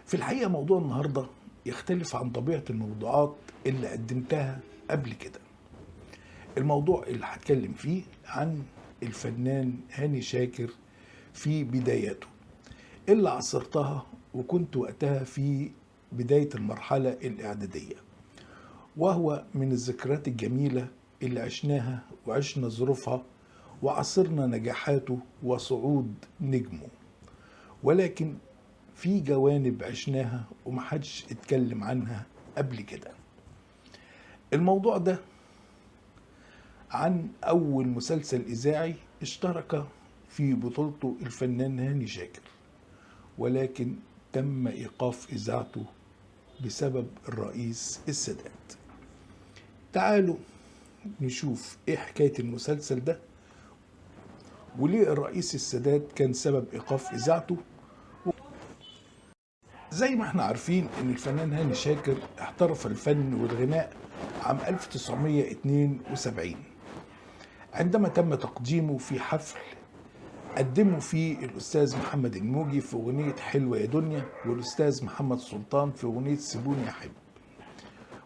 في الحقيقة موضوع النهاردة يختلف عن طبيعة الموضوعات اللي قدمتها قبل كده. الموضوع اللي هتكلم فيه عن الفنان هاني شاكر في بداياته اللي عصرتها، وكنت وقتها في بداية المرحلة الإعدادية، وهو من الذكريات الجميلة اللي عشناها وعشنا ظروفها وعصرنا نجاحاته وصعود نجمه. ولكن في جوانب عشناها ومحدش اتكلم عنها قبل كده. الموضوع ده عن أول مسلسل إذاعي اشترك في بطولته الفنان هاني شاكر، ولكن تم إيقاف إذاعته بسبب الرئيس السادات. تعالوا نشوف إيه حكاية المسلسل ده وليه الرئيس السادات كان سبب إيقاف إذاعته. زي ما احنا عارفين ان الفنان هاني شاكر احترف الفن والغناء عام 1972 عندما تم تقديمه في حفل قدمه فيه الأستاذ محمد الموجي في أغنية حلوة يا دنيا، والأستاذ محمد سلطان في أغنية سيبوني أحب،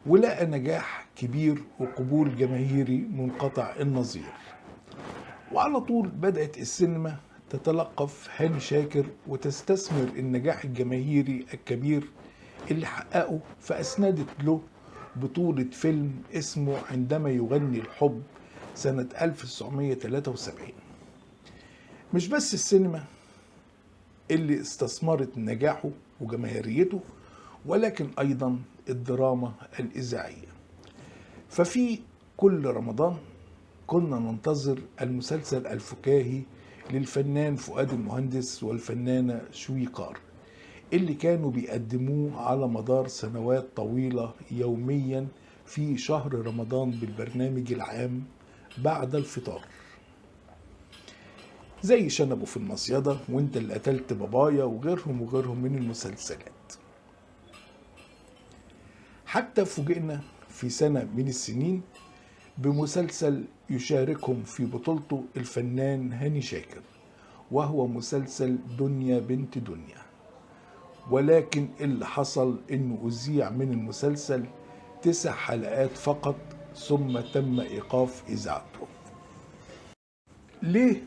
ولقى نجاح كبير وقبول جماهيري منقطع النظير. وعلى طول بدأت السينما تتلقف هاني شاكر وتستثمر النجاح الجماهيري الكبير اللي حققه، فأسندت له بطولة فيلم اسمه عندما يغني الحب سنة 1973. مش بس السينما اللي استثمرت نجاحه وجماهيريته، ولكن أيضا الدراما الإذاعية. ففي كل رمضان كنا ننتظر المسلسل الفكاهي للفنان فؤاد المهندس والفنانة شويقار اللي كانوا بيقدموه على مدار سنوات طويلة يوميا في شهر رمضان بالبرنامج العام بعد الفطار، زي شنبه في المصيدة وانت اللي قتلت بابايا وغيرهم من المسلسلات. حتى فوجئنا في سنة من السنين بمسلسل يشاركهم في بطولته الفنان هاني شاكر، وهو مسلسل دنيا بنت دنيا. ولكن اللي حصل انه اذيع من المسلسل 9 حلقات فقط ثم تم ايقاف اذاعته. ليه؟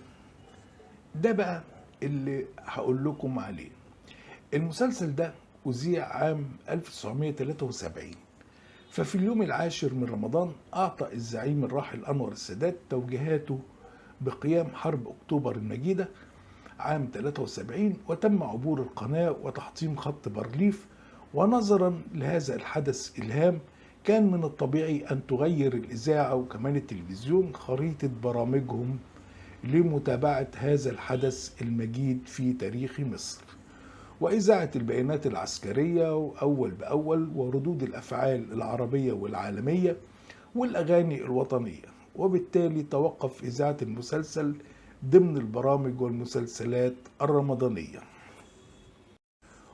ده بقى اللي هقول لكم عليه. المسلسل ده اذيع عام 1973، ففي اليوم العاشر من رمضان أعطى الزعيم الراحل أنور السادات توجيهاته بقيام حرب أكتوبر المجيدة عام 73، وتم عبور القناة وتحطيم خط بارليف. ونظرا لهذا الحدث الهام كان من الطبيعي أن تغير الإذاعة وكمان التلفزيون خريطة برامجهم لمتابعة هذا الحدث المجيد في تاريخ مصر، وإذاعة البيانات العسكرية أول بأول، وردود الأفعال العربية والعالمية، والأغاني الوطنية. وبالتالي توقف إذاعة المسلسل ضمن البرامج والمسلسلات الرمضانية.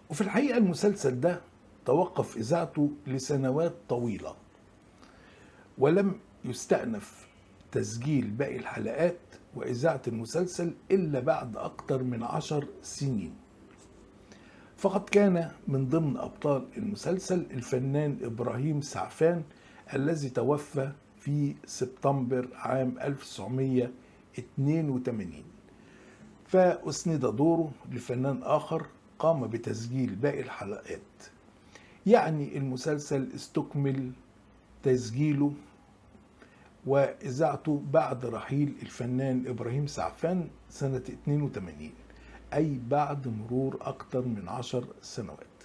وفي الحقيقة المسلسل ده توقف إذاعته لسنوات طويلة، ولم يستأنف تسجيل باقي الحلقات وإذاعة المسلسل إلا بعد أكثر من 10 سنين. فقد كان من ضمن أبطال المسلسل الفنان إبراهيم سعفان الذي توفى في سبتمبر عام 1982، فأسند دوره لفنان آخر قام بتسجيل باقي الحلقات. يعني المسلسل استكمل تسجيله وإذاعته بعد رحيل الفنان إبراهيم سعفان سنة 82، أي بعد مرور أكثر من 10 سنوات.